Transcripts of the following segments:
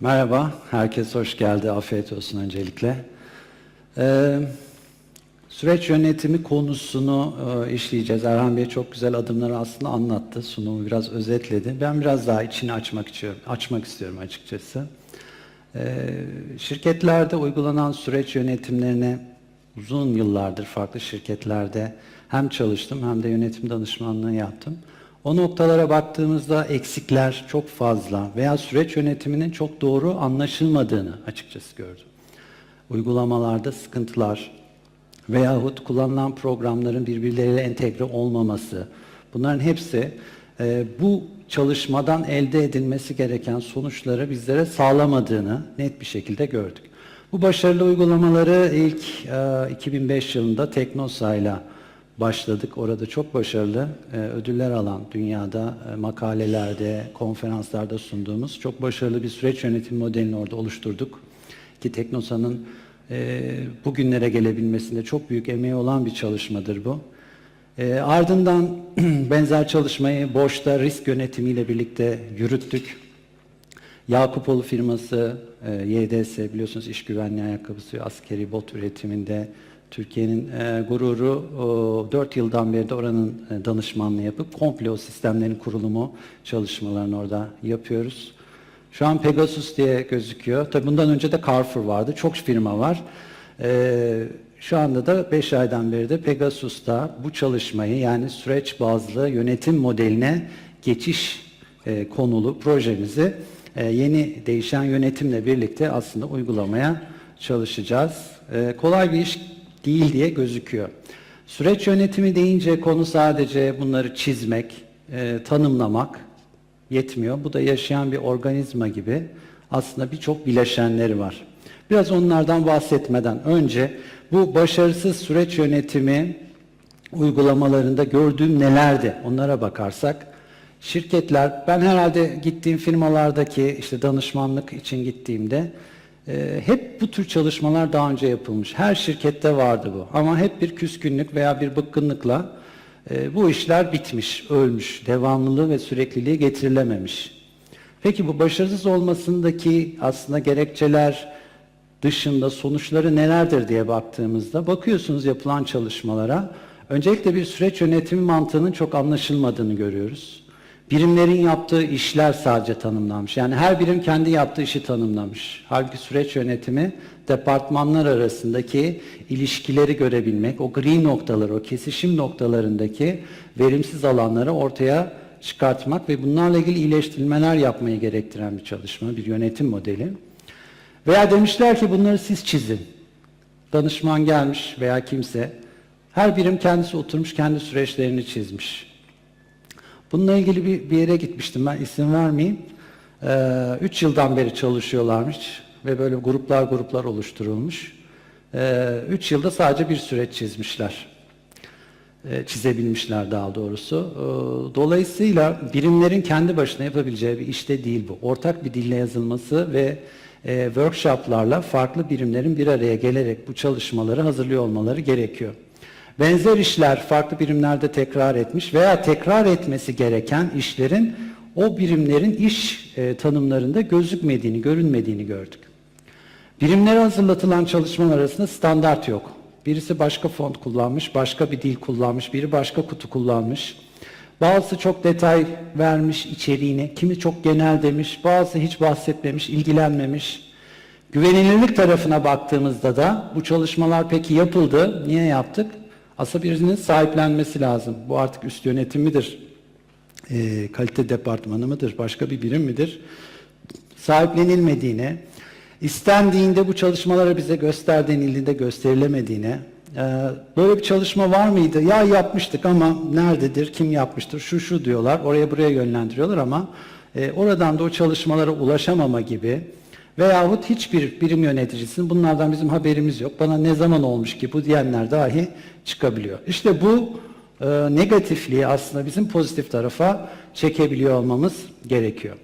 Merhaba, herkes hoş geldi. Afiyet olsun öncelikle. Süreç yönetimi konusunu işleyeceğiz. Erhan Bey çok güzel adımları aslında anlattı, sunumu biraz özetledi. Ben biraz daha içini açmak istiyorum açıkçası. Şirketlerde uygulanan süreç yönetimlerine uzun yıllardır farklı şirketlerde hem çalıştım hem de yönetim danışmanlığı yaptım. O noktalara baktığımızda eksikler çok fazla veya süreç yönetiminin çok doğru anlaşılmadığını açıkçası gördüm. Uygulamalarda sıkıntılar veyahut kullanılan programların birbirleriyle entegre olmaması, bunların hepsi bu çalışmadan elde edilmesi gereken sonuçları bizlere sağlamadığını net bir şekilde gördük. Bu başarılı uygulamaları ilk 2005 yılında Teknosa ile başladık. Orada çok başarılı ödüller alan, dünyada makalelerde, konferanslarda sunduğumuz çok başarılı bir süreç yönetim modelini orada oluşturduk. Ki Teknosa'nın bugünlere gelebilmesinde çok büyük emeği olan bir çalışmadır bu. Ardından benzer çalışmayı Boş'ta risk yönetimiyle birlikte yürüttük. Yakupoğlu firması, YDS biliyorsunuz iş güvenliği ayakkabısı ve askeri bot üretiminde Türkiye'nin gururu, 4 yıldan beri de oranın danışmanlığı yapıp komple o sistemlerin kurulumu çalışmalarını orada yapıyoruz. Şu an Pegasus diye gözüküyor. Tabii bundan önce de Carrefour vardı. Çok firma var. Şu anda da 5 aydan beri de Pegasus'ta bu çalışmayı yani süreç bazlı yönetim modeline geçiş konulu projemizi yeni değişen yönetimle birlikte aslında uygulamaya çalışacağız. Kolay bir iş değil diye gözüküyor. Süreç yönetimi deyince konu sadece bunları çizmek, tanımlamak yetmiyor. Bu da yaşayan bir organizma gibi aslında birçok bileşenleri var. Biraz onlardan bahsetmeden önce bu başarısız süreç yönetimi uygulamalarında gördüğüm nelerdi? Onlara bakarsak şirketler, ben herhalde gittiğim firmalardaki işte danışmanlık için gittiğimde hep bu tür çalışmalar daha önce yapılmış. Her şirkette vardı bu. Ama hep bir küskünlük veya bir bıkkınlıkla bu işler bitmiş, ölmüş, devamlılığı ve sürekliliği getirilememiş. Peki bu başarısız olmasındaki aslında gerekçeler dışında sonuçları nelerdir diye baktığımızda bakıyorsunuz yapılan çalışmalara. Öncelikle bir süreç yönetimi mantığının çok anlaşılmadığını görüyoruz. Birimlerin yaptığı işler sadece tanımlanmış. Yani her birim kendi yaptığı işi tanımlamış. Halbuki süreç yönetimi departmanlar arasındaki ilişkileri görebilmek, o gri noktaları, o kesişim noktalarındaki verimsiz alanları ortaya çıkartmak ve bunlarla ilgili iyileştirmeler yapmayı gerektiren bir çalışma, bir yönetim modeli. Veya demişler ki bunları siz çizin. Danışman gelmiş veya kimse, her birim kendisi oturmuş, kendi süreçlerini çizmiş. Bununla ilgili bir yere gitmiştim, ben isim vermeyeyim. 3 yıldan beri çalışıyorlarmış ve böyle gruplar oluşturulmuş. 3 yılda sadece bir süreç çizmişler. Çizebilmişler daha doğrusu. Dolayısıyla birimlerin kendi başına yapabileceği bir işte değil bu. Ortak bir dille yazılması ve workshoplarla farklı birimlerin bir araya gelerek bu çalışmaları hazırlıyor olmaları gerekiyor. Benzer işler farklı birimlerde tekrar etmiş veya tekrar etmesi gereken işlerin o birimlerin iş tanımlarında gözükmediğini, görünmediğini gördük. Birimlere hazırlatılan çalışmalar arasında standart yok. Birisi başka font kullanmış, başka bir dil kullanmış, biri başka kutu kullanmış. Bazısı çok detay vermiş içeriğine, kimi çok genel demiş, bazısı hiç bahsetmemiş, ilgilenmemiş. Güvenilirlik tarafına baktığımızda da bu çalışmalar peki yapıldı, niye yaptık? Aslında birinin sahiplenmesi lazım. Bu artık üst yönetim midir? Kalite departmanı mıdır? Başka bir birim midir? Sahiplenilmediğine, istendiğinde bu çalışmalara bize göster denildiğinde gösterilemediğine, böyle bir çalışma var mıydı? Ya yapmıştık ama nerededir, kim yapmıştır, şu diyorlar, oraya buraya yönlendiriyorlar ama oradan da o çalışmalara ulaşamama gibi veyahut hiçbir birim yöneticisinin bunlardan bizim haberimiz yok, bana ne zaman olmuş ki bu diyenler dahi çıkabiliyor. İşte bu negatifliği aslında bizim pozitif tarafa çekebiliyor olmamız gerekiyor.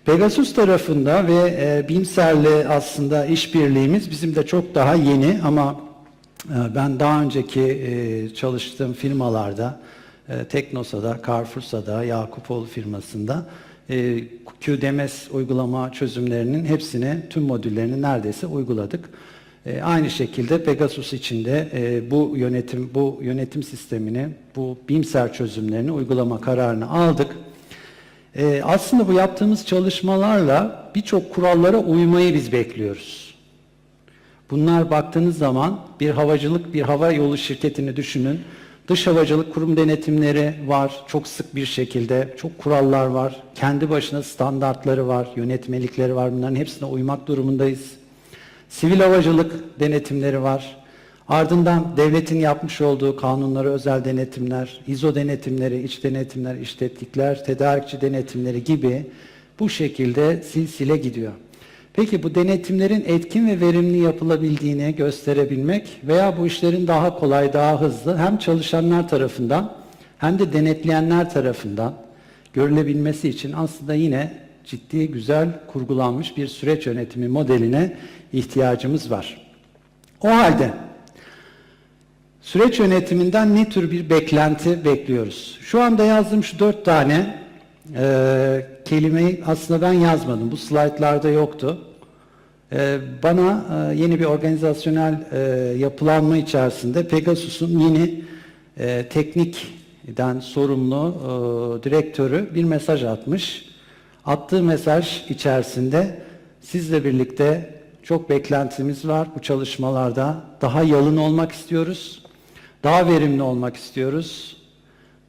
Pegasus tarafında ve BİMSER'le aslında işbirliğimiz bizim de çok daha yeni ama ben daha önceki çalıştığım firmalarda, Teknosa'da, Carrefour'da, Yakupoğlu firmasında QDMS uygulama çözümlerinin hepsini, tüm modüllerini neredeyse uyguladık. Aynı şekilde Pegasus için de bu yönetim sistemini, bu BIMSER çözümlerini uygulama kararını aldık. Aslında bu yaptığımız çalışmalarla birçok kurallara uymayı biz bekliyoruz. Bunlar baktığınız zaman bir hava yolu şirketini düşünün. Dış havacılık kurum denetimleri var çok sık bir şekilde, çok kurallar var. Kendi başına standartları var, yönetmelikleri var. Bunların hepsine uymak durumundayız. Sivil havacılık denetimleri var. Ardından devletin yapmış olduğu kanunları, özel denetimler, ISO denetimleri, iç denetimler, iç tetkikler, tedarikçi denetimleri gibi bu şekilde silsile gidiyor. Peki bu denetimlerin etkin ve verimli yapılabildiğini gösterebilmek veya bu işlerin daha kolay, daha hızlı hem çalışanlar tarafından hem de denetleyenler tarafından görülebilmesi için aslında yine ciddi, güzel kurgulanmış bir süreç yönetimi modeline ihtiyacımız var. O halde süreç yönetiminden ne tür bir beklenti bekliyoruz? Şu anda yazdığım şu 4 tane kelimeyi aslında ben yazmadım. Bu slaytlarda yoktu. Bana yeni bir organizasyonel yapılanma içerisinde Pegasus'un yeni teknikten sorumlu direktörü bir mesaj atmış. Attığı mesaj içerisinde sizle birlikte çok beklentimiz var bu çalışmalarda. Daha yalın olmak istiyoruz, daha verimli olmak istiyoruz,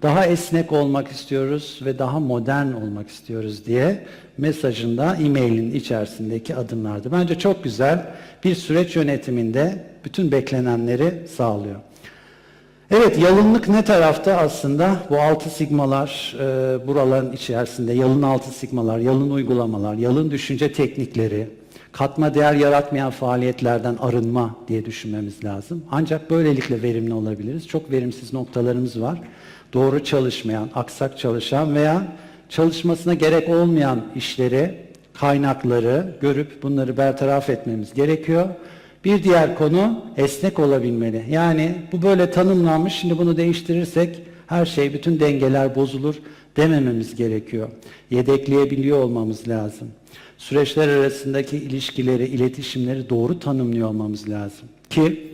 daha esnek olmak istiyoruz ve daha modern olmak istiyoruz diye mesajında, e-mailin içerisindeki adımlardı. Bence çok güzel bir süreç yönetiminde bütün beklenenleri sağlıyor. Evet, yalınlık ne tarafta aslında? Bu 6 sigmalar buraların içerisinde, yalın 6 sigmalar, yalın uygulamalar, yalın düşünce teknikleri, katma değer yaratmayan faaliyetlerden arınma diye düşünmemiz lazım. Ancak böylelikle verimli olabiliriz. Çok verimsiz noktalarımız var. Doğru çalışmayan, aksak çalışan veya çalışmasına gerek olmayan işleri, kaynakları görüp bunları bertaraf etmemiz gerekiyor. Bir diğer konu esnek olabilmeli. Yani bu böyle tanımlanmış, şimdi bunu değiştirirsek her şey, bütün dengeler bozulur demememiz gerekiyor. Yedekleyebiliyor olmamız lazım. Süreçler arasındaki ilişkileri, iletişimleri doğru tanımlıyor olmamız lazım. Ki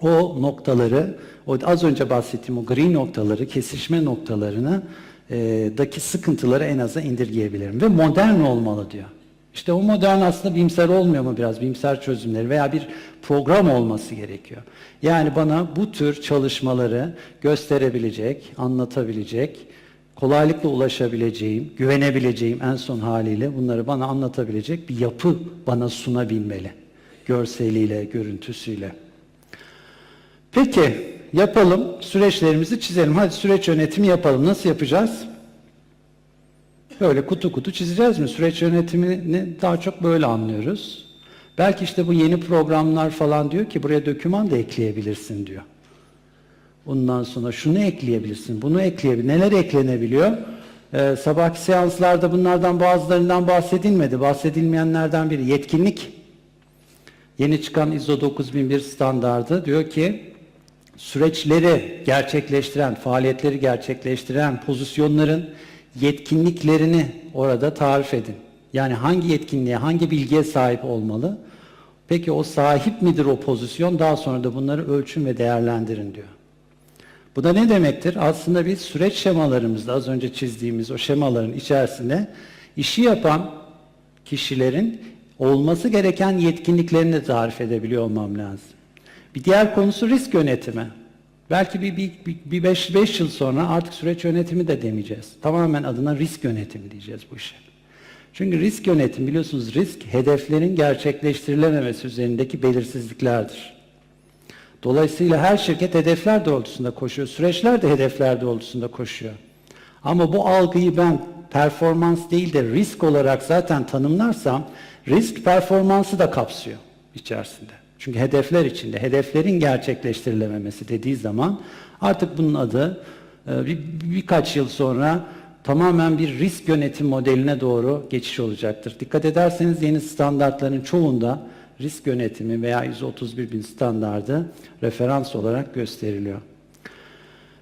o noktaları, o az önce bahsettiğim o gri noktaları, kesişme noktalarını daki sıkıntıları en aza indirgeyebilirim. Ve modern olmalı diyor. İşte o modern aslında BIMSER olmuyor mu biraz? BIMSER çözümleri veya bir program olması gerekiyor. Yani bana bu tür çalışmaları gösterebilecek, anlatabilecek, kolaylıkla ulaşabileceğim, güvenebileceğim en son haliyle bunları bana anlatabilecek bir yapı bana sunabilmeli. Görseliyle, görüntüsüyle. Peki, yapalım, süreçlerimizi çizelim. Hadi süreç yönetimi yapalım. Nasıl yapacağız? Böyle kutu kutu çizeceğiz mi? Süreç yönetimini daha çok böyle anlıyoruz. Belki işte bu yeni programlar falan diyor ki buraya doküman da ekleyebilirsin diyor. Ondan sonra şunu ekleyebilirsin, bunu ekleyebilirsin. Neler eklenebiliyor? Sabahki seanslarda bunlardan bazılarından bahsedilmedi. Bahsedilmeyenlerden biri yetkinlik. Yeni çıkan ISO 9001 standardı diyor ki süreçleri gerçekleştiren, faaliyetleri gerçekleştiren pozisyonların yetkinliklerini orada tarif edin. Yani hangi yetkinliğe, hangi bilgiye sahip olmalı? Peki o sahip midir o pozisyon? Daha sonra da bunları ölçün ve değerlendirin diyor. Bu da ne demektir? Aslında biz süreç şemalarımızda az önce çizdiğimiz o şemaların içerisinde işi yapan kişilerin olması gereken yetkinliklerini de tarif edebiliyor olmam lazım. Bir diğer konusu risk yönetimi. Belki bir 5 yıl sonra artık süreç yönetimi de demeyeceğiz. Tamamen adına risk yönetimi diyeceğiz bu işe. Çünkü risk yönetimi biliyorsunuz risk hedeflerin gerçekleştirilememesi üzerindeki belirsizliklerdir. Dolayısıyla her şirket hedefler doğrultusunda koşuyor. Süreçler de hedefler doğrultusunda koşuyor. Ama bu algıyı ben performans değil de risk olarak zaten tanımlarsam risk performansı da kapsıyor içerisinde. Çünkü hedefler içinde, hedeflerin gerçekleştirilememesi dediği zaman artık bunun adı birkaç yıl sonra tamamen bir risk yönetim modeline doğru geçiş olacaktır. Dikkat ederseniz yeni standartların çoğunda risk yönetimi veya ISO 31000 standardı referans olarak gösteriliyor.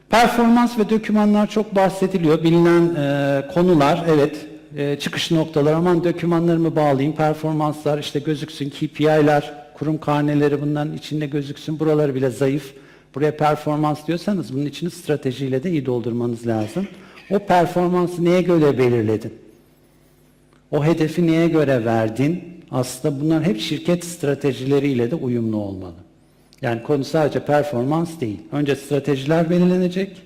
Performans ve dokümanlar çok bahsediliyor. Bilinen konular, evet, çıkış noktaları, aman dokümanlarımı bağlayayım, performanslar işte gözüksün, KPI'ler, kurum karneleri bunların içinde gözüksün, buraları bile zayıf, buraya performans diyorsanız bunun içini stratejiyle de iyi doldurmanız lazım. O performansı neye göre belirledin? O hedefi neye göre verdin? Aslında bunlar hep şirket stratejileriyle de uyumlu olmalı. Yani konu sadece performans değil. Önce stratejiler belirlenecek.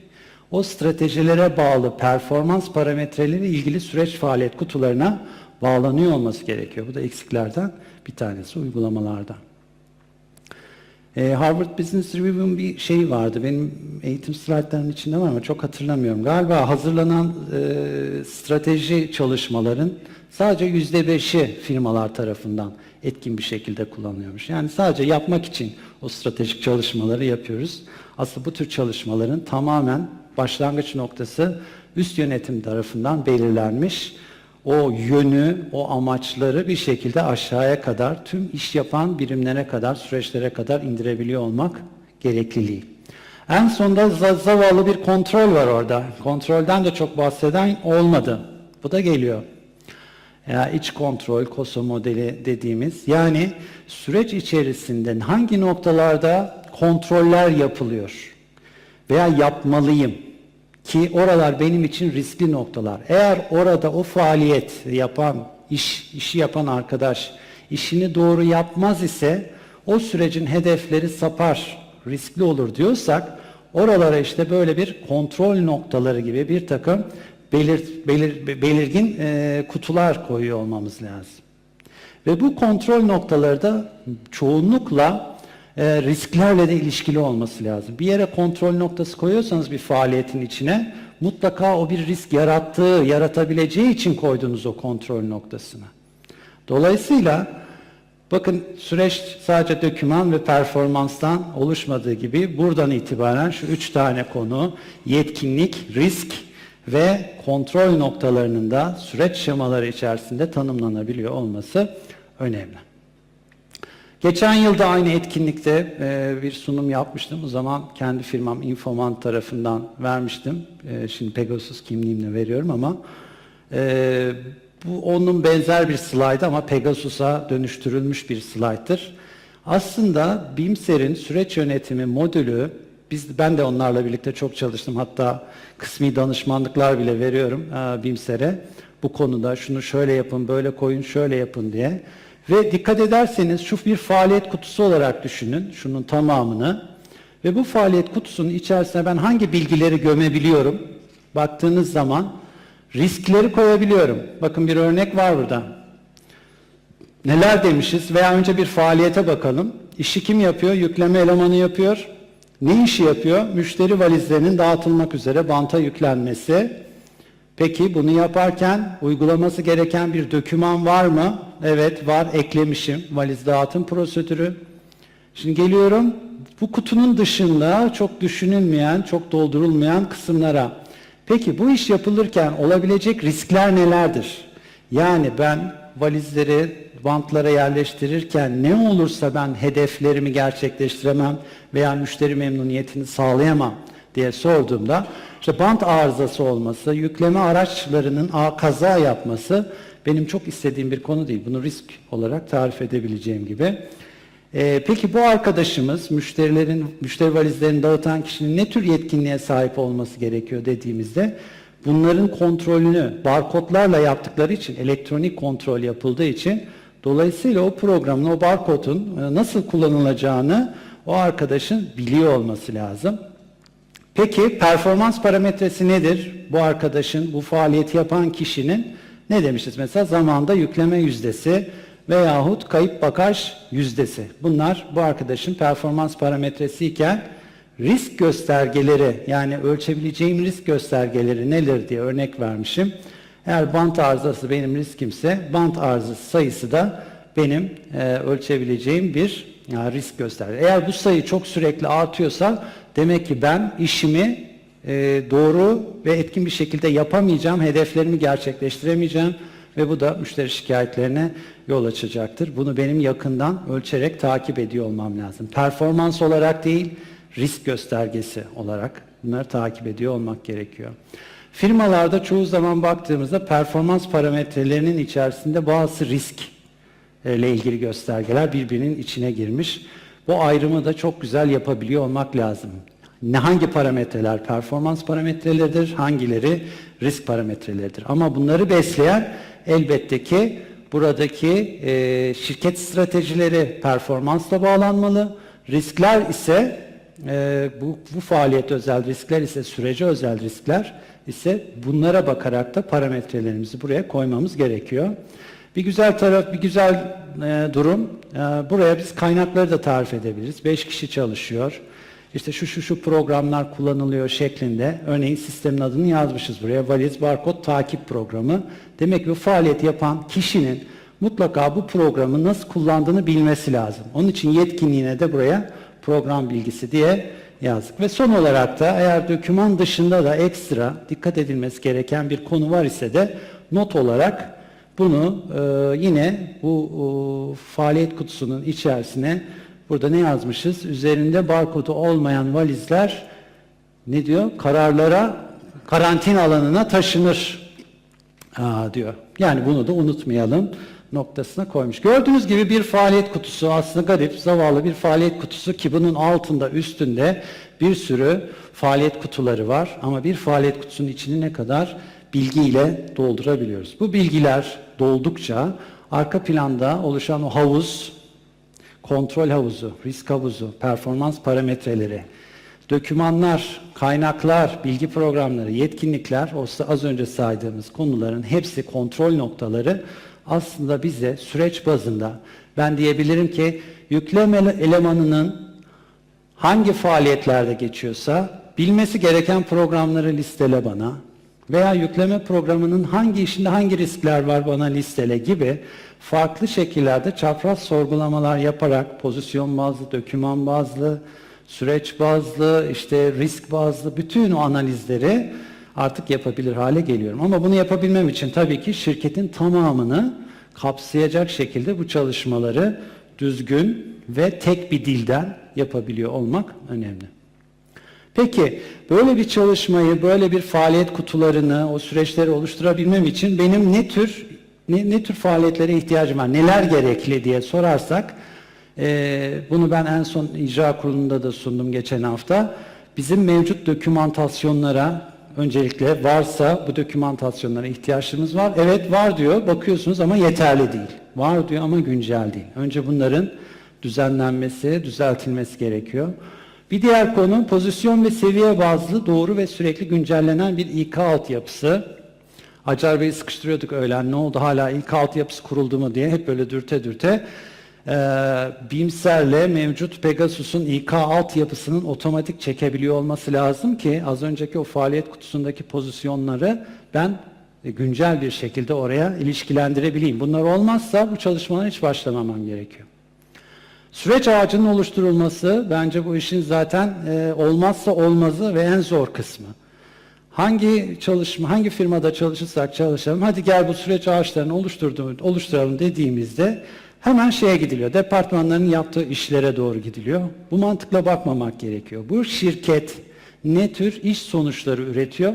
O stratejilere bağlı performans parametreleri ilgili süreç faaliyet kutularına bağlanıyor olması gerekiyor. Bu da eksiklerden bir tanesi, uygulamalardan. Harvard Business Review'un bir şeyi vardı. Benim eğitim slaytlarının içinde var ama çok hatırlamıyorum. Galiba hazırlanan strateji çalışmaların sadece %5'i firmalar tarafından etkin bir şekilde kullanılıyormuş. Yani sadece yapmak için o stratejik çalışmaları yapıyoruz. Aslında bu tür çalışmaların tamamen başlangıç noktası üst yönetim tarafından belirlenmiş. O yönü, o amaçları bir şekilde aşağıya kadar, tüm iş yapan birimlere kadar, süreçlere kadar indirebiliyor olmak gerekliliği. En sonda zavallı bir kontrol var orada. Kontrolden de çok bahseden olmadı. Bu da geliyor. Yani iç kontrol, COSO modeli dediğimiz, yani süreç içerisinde hangi noktalarda kontroller yapılıyor veya yapmalıyım ki oralar benim için riskli noktalar. Eğer orada o faaliyet yapan, işi yapan arkadaş işini doğru yapmaz ise o sürecin hedefleri sapar, riskli olur diyorsak oralara işte böyle bir kontrol noktaları gibi bir takım belirgin kutular koyuyor olmamız lazım. Ve bu kontrol noktaları da çoğunlukla risklerle de ilişkili olması lazım. Bir yere kontrol noktası koyuyorsanız bir faaliyetin içine mutlaka o bir risk yaratabileceği için koydunuz o kontrol noktasına. Dolayısıyla bakın süreç sadece doküman ve performanstan oluşmadığı gibi buradan itibaren şu 3 tane konu, yetkinlik, risk ve kontrol noktalarının da süreç şemaları içerisinde tanımlanabiliyor olması önemli. Geçen yılda aynı etkinlikte bir sunum yapmıştım. O zaman kendi firmam Infomant tarafından vermiştim. Şimdi Pegasus kimliğimle veriyorum ama bu onun benzer bir slaydı ama Pegasus'a dönüştürülmüş bir slayttır. Aslında BİMSER'in süreç yönetimi modülü, ben de onlarla birlikte çok çalıştım. Hatta kısmi danışmanlıklar bile veriyorum BİMSER'e. Bu konuda şunu şöyle yapın, böyle koyun, şöyle yapın diye. Ve dikkat ederseniz şu bir faaliyet kutusu olarak düşünün, şunun tamamını. Ve bu faaliyet kutusunun içerisine ben hangi bilgileri gömebiliyorum? Baktığınız zaman riskleri koyabiliyorum. Bakın bir örnek var burada. Neler demişiz? Veya önce bir faaliyete bakalım. İşi kim yapıyor? Yükleme elemanı yapıyor. Ne işi yapıyor? Müşteri valizlerinin dağıtılmak üzere banta yüklenmesi. Peki bunu yaparken uygulaması gereken bir doküman var mı? Evet var, eklemişim. Valiz dağıtım prosedürü. Şimdi geliyorum bu kutunun dışında çok düşünülmeyen, çok doldurulmayan kısımlara. Peki bu iş yapılırken olabilecek riskler nelerdir? Yani ben valizleri bantlara yerleştirirken ne olursa ben hedeflerimi gerçekleştiremem veya müşteri memnuniyetini sağlayamam diye sorduğumda işte bant arızası olması, yükleme araçlarının kaza yapması benim çok istediğim bir konu değil. Bunu risk olarak tarif edebileceğim gibi. Peki bu arkadaşımız müşteri valizlerini dağıtan kişinin ne tür yetkinliğe sahip olması gerekiyor dediğimizde bunların kontrolünü barkodlarla yaptıkları için, elektronik kontrol yapıldığı için dolayısıyla o programın, o barkodun nasıl kullanılacağını o arkadaşın biliyor olması lazım. Peki performans parametresi nedir? Bu arkadaşın, bu faaliyeti yapan kişinin ne demişiz? Mesela zamanda yükleme yüzdesi veyahut kayıp bagaj yüzdesi. Bunlar bu arkadaşın performans parametresi iken risk göstergeleri, yani ölçebileceğim risk göstergeleri neler diye örnek vermişim. Eğer bant arızası benim riskimse bant arızası sayısı da benim ölçebileceğim bir risk göstergesi. Eğer bu sayı çok sürekli artıyorsa demek ki ben işimi doğru ve etkin bir şekilde yapamayacağım, hedeflerimi gerçekleştiremeyeceğim ve bu da müşteri şikayetlerine yol açacaktır. Bunu benim yakından ölçerek takip ediyor olmam lazım. Performans olarak değil, risk göstergesi olarak bunları takip ediyor olmak gerekiyor. Firmalarda çoğu zaman baktığımızda performans parametrelerinin içerisinde bazı risk ile ilgili göstergeler birbirinin içine girmiş. Bu ayrımı da çok güzel yapabiliyor olmak lazım. Hangi parametreler performans parametreleridir, hangileri risk parametreleridir. Ama bunları besleyen elbette ki buradaki şirket stratejileri performansla bağlanmalı. Riskler ise bu faaliyet özel riskler ise sürece özel riskler ise bunlara bakarak da parametrelerimizi buraya koymamız gerekiyor. Bir güzel taraf, bir güzel durum. Buraya biz kaynakları da tarif edebiliriz. 5 kişi çalışıyor. İşte şu programlar kullanılıyor şeklinde. Örneğin sistemin adını yazmışız buraya. Valiz barkod takip programı. Demek ki bu faaliyeti yapan kişinin mutlaka bu programı nasıl kullandığını bilmesi lazım. Onun için yetkinliğine de buraya program bilgisi diye yazdık. Ve son olarak da eğer doküman dışında da ekstra dikkat edilmesi gereken bir konu var ise de not olarak bunu yine bu faaliyet kutusunun içerisine burada ne yazmışız? Üzerinde barkodu olmayan valizler ne diyor? Karantina alanına taşınır diyor. Yani bunu da unutmayalım noktasına koymuş. Gördüğünüz gibi bir faaliyet kutusu aslında garip, zavallı bir faaliyet kutusu ki bunun altında, üstünde bir sürü faaliyet kutuları var. Ama bir faaliyet kutusunun içini ne kadar bilgiyle doldurabiliyoruz. Bu bilgiler doldukça arka planda oluşan o havuz, kontrol havuzu, risk havuzu, performans parametreleri, dokümanlar, kaynaklar, bilgi programları, yetkinlikler, az önce saydığımız konuların hepsi kontrol noktaları aslında bize süreç bazında ben diyebilirim ki yükleme elemanının hangi faaliyetlerde geçiyorsa bilmesi gereken programları listele bana veya yükleme programının hangi işinde hangi riskler var bana listele gibi farklı şekillerde çapraz sorgulamalar yaparak pozisyon bazlı, doküman bazlı, süreç bazlı, işte risk bazlı bütün o analizleri artık yapabilir hale geliyorum. Ama bunu yapabilmem için tabii ki şirketin tamamını kapsayacak şekilde bu çalışmaları düzgün ve tek bir dilden yapabiliyor olmak önemli. Peki böyle bir çalışmayı, böyle bir faaliyet kutularını, o süreçleri oluşturabilmem için benim ne tür faaliyetlere ihtiyacım var, neler gerekli diye sorarsak, bunu ben en son icra kurulunda da sundum geçen hafta. Bizim mevcut dokümantasyonlara öncelikle varsa bu dokümantasyonlara ihtiyaçlarımız var. Evet var diyor, bakıyorsunuz ama yeterli değil. Var diyor ama güncel değil. Önce bunların düzenlenmesi, düzeltilmesi gerekiyor. Bir diğer konu pozisyon ve seviye bazlı doğru ve sürekli güncellenen bir İK altyapısı. Acar Bey'i sıkıştırıyorduk öğlen, ne oldu hala İK altyapısı kuruldu mu diye hep böyle dürte. BİMSER'le mevcut Pegasus'un İK altyapısının otomatik çekebiliyor olması lazım ki az önceki o faaliyet kutusundaki pozisyonları ben güncel bir şekilde oraya ilişkilendirebileyim. Bunlar olmazsa bu çalışmalara hiç başlamamam gerekiyor. Süreç ağacının oluşturulması bence bu işin zaten olmazsa olmazı ve en zor kısmı. Hangi firmada çalışırsak çalışalım, hadi gel bu süreç ağaçlarını oluşturalım dediğimizde hemen şeye gidiliyor, departmanların yaptığı işlere doğru gidiliyor. Bu mantıkla bakmamak gerekiyor. Bu şirket ne tür iş sonuçları üretiyor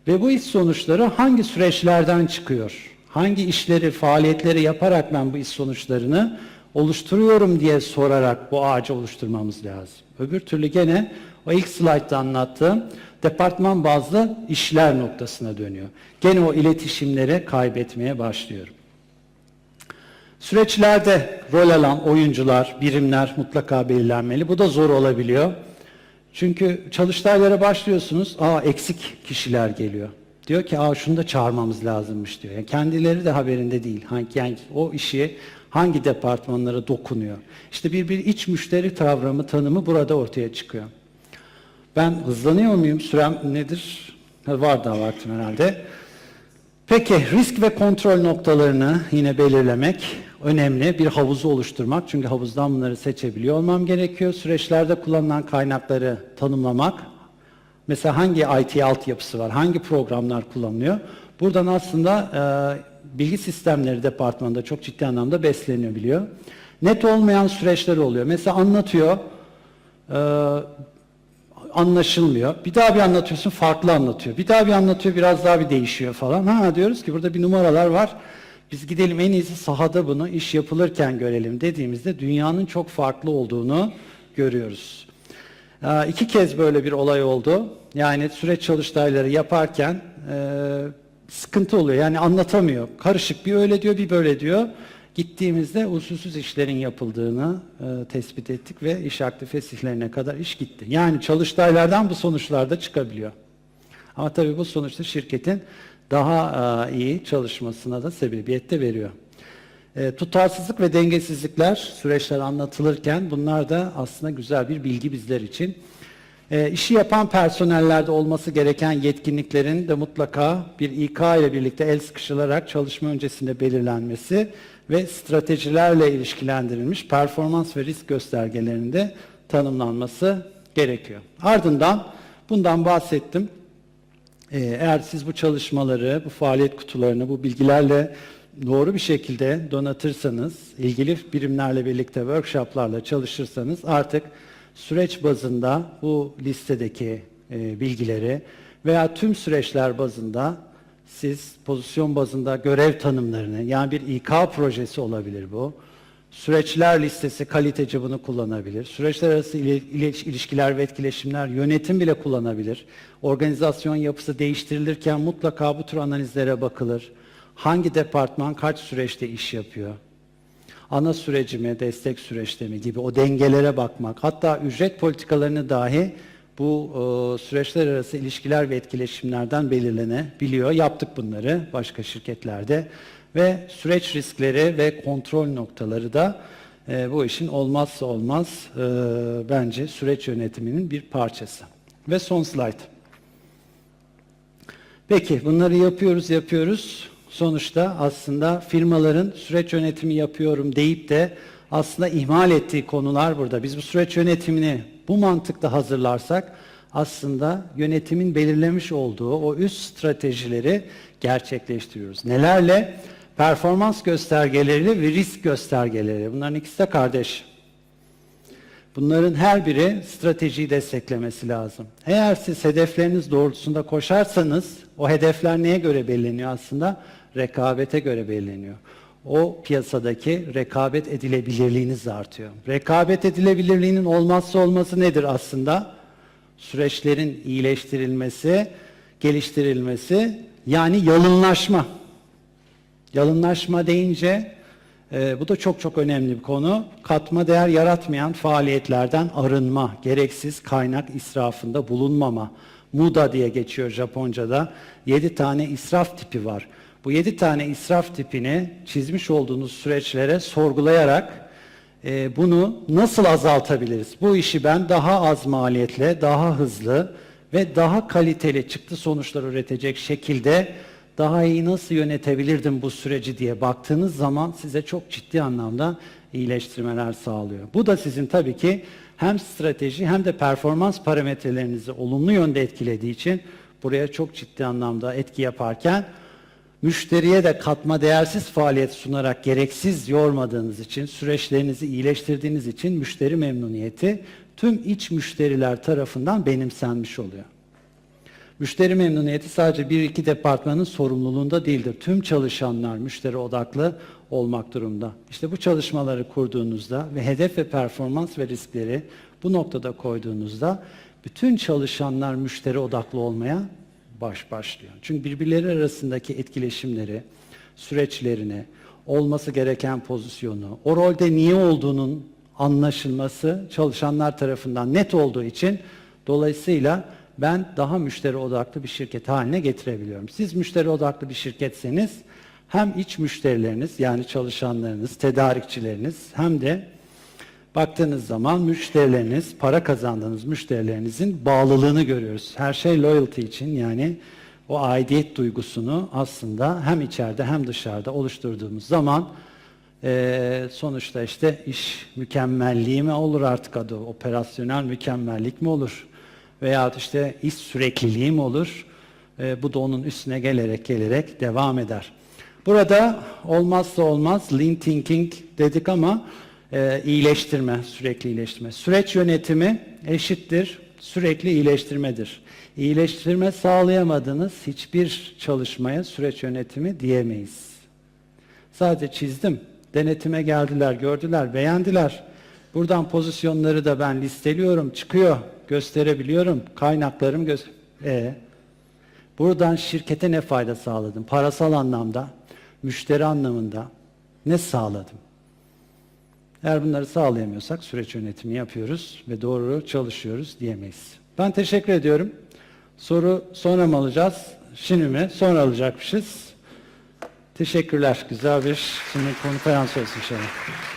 ve bu iş sonuçları hangi süreçlerden çıkıyor? Hangi işleri, faaliyetleri yaparak ben bu iş sonuçlarını oluşturuyorum diye sorarak bu ağacı oluşturmamız lazım. Öbür türlü gene o ilk slaytta anlattığım departman bazlı işler noktasına dönüyor. Gene o iletişimleri kaybetmeye başlıyorum. Süreçlerde rol alan oyuncular, birimler mutlaka belirlenmeli. Bu da zor olabiliyor. Çünkü çalıştaylara başlıyorsunuz, eksik kişiler geliyor. Diyor ki şunu da çağırmamız lazımmış diyor. Yani kendileri de haberinde değil. Yani o işi hangi departmanlara dokunuyor. İşte bir iç müşteri tanımı burada ortaya çıkıyor. Ben hızlanıyor muyum? Sürem nedir? Var daha vaktim herhalde. Peki risk ve kontrol noktalarını yine belirlemek önemli. Bir havuzu oluşturmak. Çünkü havuzdan bunları seçebiliyor olmam gerekiyor. Süreçlerde kullanılan kaynakları tanımlamak. Mesela hangi IT altyapısı var? Hangi programlar kullanılıyor? Buradan aslında bilgi sistemleri departmanında çok ciddi anlamda beslenebiliyor. Net olmayan süreçler oluyor. Mesela anlatıyor. anlaşılmıyor. Bir daha bir anlatıyorsun, farklı anlatıyor. Bir daha bir anlatıyor, biraz daha bir değişiyor falan. Ha diyoruz ki burada bir numaralar var. Biz gidelim en iyisi sahada bunu iş yapılırken görelim dediğimizde dünyanın çok farklı olduğunu görüyoruz. 2 kez böyle bir olay oldu. Yani süreç çalıştayları yaparken sıkıntı oluyor. Yani anlatamıyor. Karışık, bir öyle diyor, bir böyle diyor. Gittiğimizde usulsüz işlerin yapıldığını tespit ettik ve iş akdi fesihlerine kadar iş gitti. Yani çalıştaylardan bu sonuçlar da çıkabiliyor. Ama tabii bu sonuçta şirketin daha iyi çalışmasına da sebebiyet de veriyor. Tutarsızlık ve dengesizlikler süreçler anlatılırken bunlar da aslında güzel bir bilgi bizler için. İşi yapan personellerde olması gereken yetkinliklerin de mutlaka bir İK ile birlikte el sıkışılarak çalışma öncesinde belirlenmesi ve stratejilerle ilişkilendirilmiş performans ve risk göstergelerinde tanımlanması gerekiyor. Ardından bundan bahsettim. Eğer siz bu çalışmaları, bu faaliyet kutularını, bu bilgilerle doğru bir şekilde donatırsanız, ilgili birimlerle birlikte workshoplarla çalışırsanız artık süreç bazında bu listedeki bilgileri veya tüm süreçler bazında siz pozisyon bazında görev tanımlarını, yani bir İK projesi olabilir bu. Süreçler listesi kaliteci bunu kullanabilir. Süreçler arası ilişkiler ve etkileşimler yönetim bile kullanabilir. Organizasyon yapısı değiştirilirken mutlaka bu tür analizlere bakılır. Hangi departman kaç süreçte iş yapıyor? Ana süreci mi, destek süreçte mi gibi o dengelere bakmak. Hatta ücret politikalarını dahi bu süreçler arası ilişkiler ve etkileşimlerden belirlenebiliyor. Yaptık bunları başka şirketlerde. Ve süreç riskleri ve kontrol noktaları da bu işin olmazsa olmaz bence süreç yönetiminin bir parçası. Ve son slide. Peki bunları yapıyoruz. Sonuçta aslında firmaların süreç yönetimi yapıyorum deyip de aslında ihmal ettiği konular burada. Biz bu süreç yönetimini bu mantıkla hazırlarsak aslında yönetimin belirlemiş olduğu o üst stratejileri gerçekleştiriyoruz. Nelerle? Performans göstergeleriyle ve risk göstergeleri. Bunların ikisi de kardeş. Bunların her biri stratejiyi desteklemesi lazım. Eğer siz hedefleriniz doğrultusunda koşarsanız o hedefler neye göre belirleniyor aslında? Rekabete göre belirleniyor. O piyasadaki rekabet edilebilirliğiniz artıyor. Rekabet edilebilirliğinin olmazsa olmazı nedir aslında? Süreçlerin iyileştirilmesi, geliştirilmesi, yani yalınlaşma. Yalınlaşma deyince bu da çok önemli bir konu. Katma değer yaratmayan faaliyetlerden arınma, gereksiz kaynak israfında bulunmama. Muda diye geçiyor Japonca'da. 7 tane israf tipi var. Bu 7 tane israf tipini çizmiş olduğunuz süreçlere sorgulayarak bunu nasıl azaltabiliriz? Bu işi ben daha az maliyetle, daha hızlı ve daha kaliteli çıktı sonuçlar üretecek şekilde daha iyi nasıl yönetebilirdim bu süreci diye baktığınız zaman size çok ciddi anlamda iyileştirmeler sağlıyor. Bu da sizin tabii ki hem strateji hem de performans parametrelerinizi olumlu yönde etkilediği için buraya çok ciddi anlamda etki yaparken müşteriye de katma değersiz faaliyet sunarak gereksiz yormadığınız için, süreçlerinizi iyileştirdiğiniz için müşteri memnuniyeti tüm iç müşteriler tarafından benimsenmiş oluyor. Müşteri memnuniyeti sadece bir iki departmanın sorumluluğunda değildir. Tüm çalışanlar müşteri odaklı olmak durumda. İşte bu çalışmaları kurduğunuzda ve hedef ve performans ve riskleri bu noktada koyduğunuzda bütün çalışanlar müşteri odaklı olmaya başlıyor. Çünkü birbirleri arasındaki etkileşimleri, süreçlerini, olması gereken pozisyonu, o rolde niye olduğunun anlaşılması çalışanlar tarafından net olduğu için dolayısıyla ben daha müşteri odaklı bir şirket haline getirebiliyorum. Siz müşteri odaklı bir şirketseniz hem iç müşterileriniz yani çalışanlarınız, tedarikçileriniz hem de baktığınız zaman müşterileriniz, para kazandığınız müşterilerinizin bağlılığını görüyoruz. Her şey loyalty için yani o aidiyet duygusunu aslında hem içeride hem dışarıda oluşturduğumuz zaman sonuçta işte iş mükemmelliği mi olur artık adı, operasyonel mükemmellik mi olur? Veya işte iş sürekliliği mi olur? Bu da onun üstüne gelerek devam eder. Burada olmazsa olmaz lean thinking dedik ama iyileştirme, sürekli iyileştirme. Süreç yönetimi eşittir sürekli iyileştirmedir. İyileştirme sağlayamadığınız hiçbir çalışmaya süreç yönetimi diyemeyiz. Sadece çizdim, denetime geldiler, gördüler, beğendiler. Buradan pozisyonları da ben listeliyorum, çıkıyor, gösterebiliyorum, kaynaklarım buradan şirkete ne fayda sağladım? Parasal anlamda, müşteri anlamında ne sağladım? Eğer bunları sağlayamıyorsak süreç yönetimi yapıyoruz ve doğru çalışıyoruz diyemeyiz. Ben teşekkür ediyorum. Soru sonra mı alacağız? Şimdi mi? Sonra alacakmışız. Teşekkürler. Güzel bir konferans olsun inşallah.